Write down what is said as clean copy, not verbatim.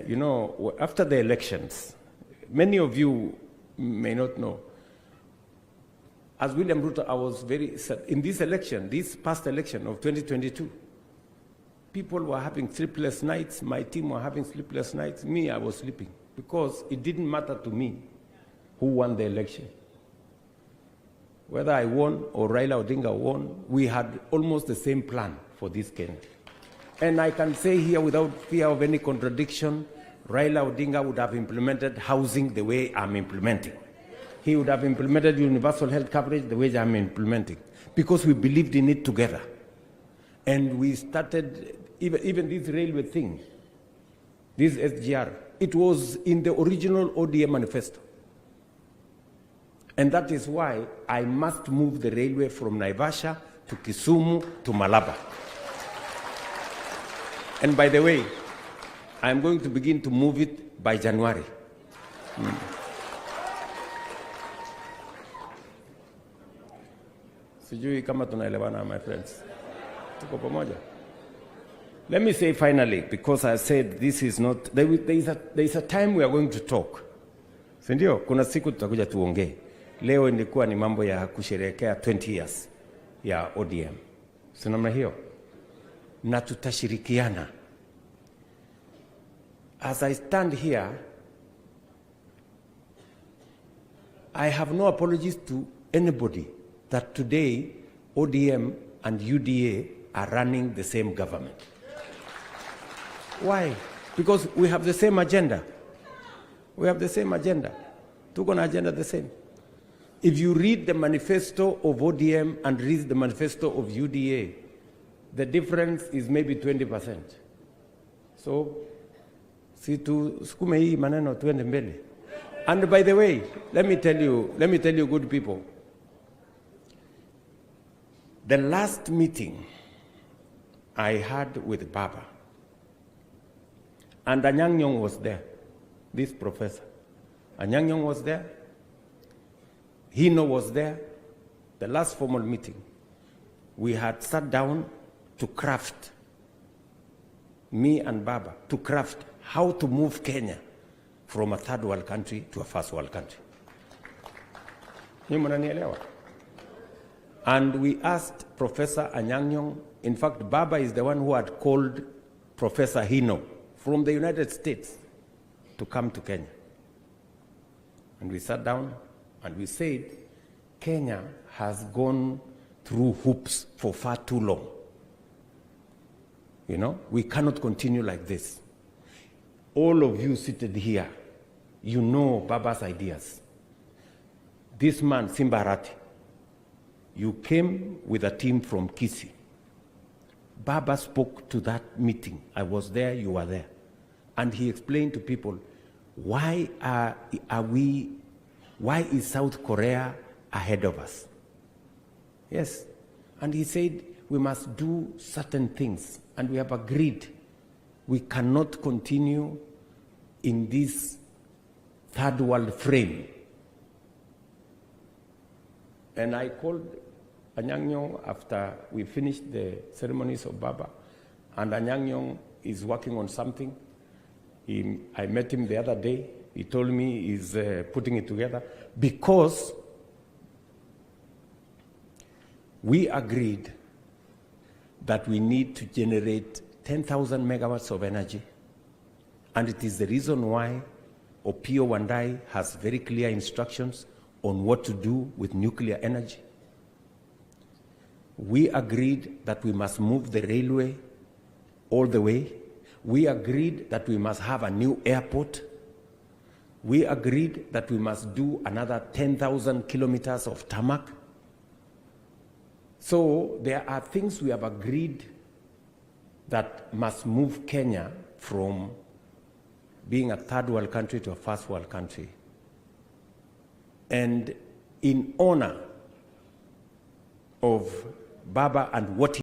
you know, after the elections, many of you may not know, as William RUTO, I was very sad. In this election, this past election of 2022, people were having sleepless nights. My team were having sleepless nights. Me, I was sleeping because it didn't matter to me who won the election. Whether I won or Raila Odinga won, we had almost the same plan for this Kenya. And I can say here without fear of any contradiction, Raila Odinga would have implemented housing the way I'm implementing. He would have implemented universal health coverage the way I'm implementing, because we believed in it together. And we started, even this railway thing, this SGR, it was in the original ODM manifesto. And that is why I must move the railway from Naivasha to Kisumu to Malaba. And by the way, I'm going to begin to move it by January. Sijui kama tunaelewana, my friends. Tuko pamoja. Let me say finally, because I said this is not, there is a time we are going to talk. Sindio? Kuna siku tutakuja tuongee. Leo ilikuwa ni mambo ya kusherehekea 20 years ya ODM. Sinamna hiyo? Na tutashirikiana. As I stand here, I have no apologies to anybody that today ODM and UDA are running the same government. Why? Because we have the same agenda. We have the same agenda. Tuko na agenda the same. If you read the manifesto of ODM and read the manifesto of UDA, the difference is maybe 20%. So, si tu sukume hii maneno tuende mbele. And by the way, let me tell you good people, the last meeting I had with Baba, and Anyang' Nyong'o was there, this professor. Anyang' Nyong'o was there, Hino was there, the last formal meeting. We had sat down to craft, me and Baba, to craft how to move Kenya from a third world country to a first world country. And we asked Professor Anyang' Nyong'o, in fact, Baba is the one who had called Professor Hino from the United States to come to Kenya. And we sat down and we said, Kenya has gone through hoops for far too long. You know, we cannot continue like this. All of you seated here, you know Baba's ideas. This man, Simba Arati, you came with a team from Kisii. Baba spoke to that meeting. I was there, you were there. And he explained to people, why is South Korea ahead of us? Yes. And he said, we must do certain things. And we have agreed we cannot continue in this third world frame. And I called Anyang' Nyong'o after we finished the ceremonies of Baba, and Anyang' Nyong'o is working on something. I met him the other day. He told me he's putting it together because we agreed that we need to generate 10,000 megawatts of energy, and it is the reason why Opiyo Wandayi has very clear instructions on what to do with nuclear energy. We agreed that we must move the railway all the way. We agreed that we must have a new airport. We agreed that we must do another 10,000 kilometers of tarmac. So there are things we have agreed that must move Kenya from being a third world country to a first world country. And in honor of Baba and what he